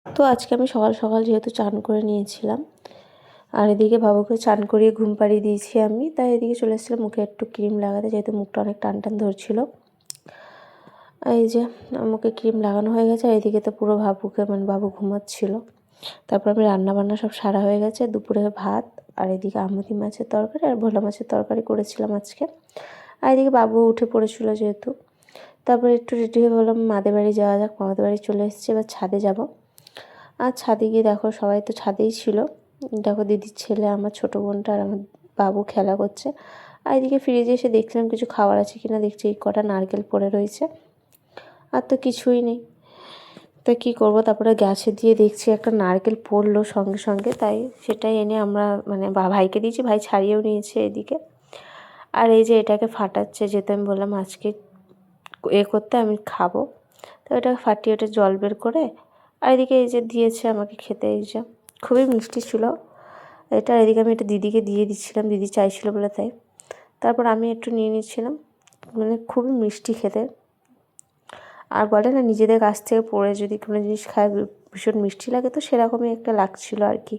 তো আজকে আমি সকাল সকাল যেহেতু চান করে নিয়েছিলাম, আর এদিকে বাবুকে চান করিয়ে ঘুম পাড়িয়ে দিয়েছি আমি, তাই এদিকে চলে এসেছিলাম মুখে একটু ক্রিম লাগাতে, যেহেতু মুখটা অনেক টান টান ধরছিল। এই যে মুখে ক্রিম লাগানো হয়ে গেছে, আর এদিকে তো পুরো বাবু ঘুমাচ্ছিল। তারপর আমি রান্নাবান্না সব সারা হয়ে গেছে, দুপুরে ভাত, আর এদিকে আমুদি মাছের তরকারি আর ভোলা মাছের তরকারি করেছিলাম আজকে। আর এদিকে বাবু উঠে পড়েছিল যেহেতু, তারপরে একটু রেডি হয়ে বললাম মামাদের বাড়ি যাওয়া যাক। মামাদের বাড়ি চলে এসেছি, এবার ছাদে যাব। আর ছাদে গিয়ে দেখো সবাই তো ছাদেই ছিল। দেখো দিদির ছেলে, আমার ছোটো বোনটা আর আমার বাবু খেলা করছে। আর এদিকে ফ্রিজে এসে দেখছিলাম কিছু খাবার আছে কিনা, দেখছি এই কটা নারকেল পড়ে রয়েছে, আর তো কিছুই নেই। তো কী করব, তারপরে গ্যাসে দিয়ে দেখছি একটা নারকেল পড়লো সঙ্গে সঙ্গে, তাই সেটাই এনে আমরা ভাইকে দিয়েছি, ভাই ছাড়িয়েও নিয়েছে এদিকে। আর এই যে এটাকে ফাটাচ্ছে, যেহেতু আমি বললাম আজকে করতে আমি খাবো, তো এটাকে ফাটিয়ে ওটা জল বের করে, আর এদিকে এই যে দিয়েছে আমাকে খেতে, এই যে খুবই মিষ্টি ছিল এটা। এদিকে আমি এটা দিদিকে দিয়ে দিচ্ছিলাম, দিদি চাইছিল বলে তাই। তারপর আমি একটু নিয়ে নিচ্ছিলাম, খুবই মিষ্টি খেতে। আর বলে না, নিজেদের কাছ থেকে পড়ে যদি কোনো জিনিস খায় ভীষণ মিষ্টি লাগে, তো সেরকমই একটা লাগছিল আর কি।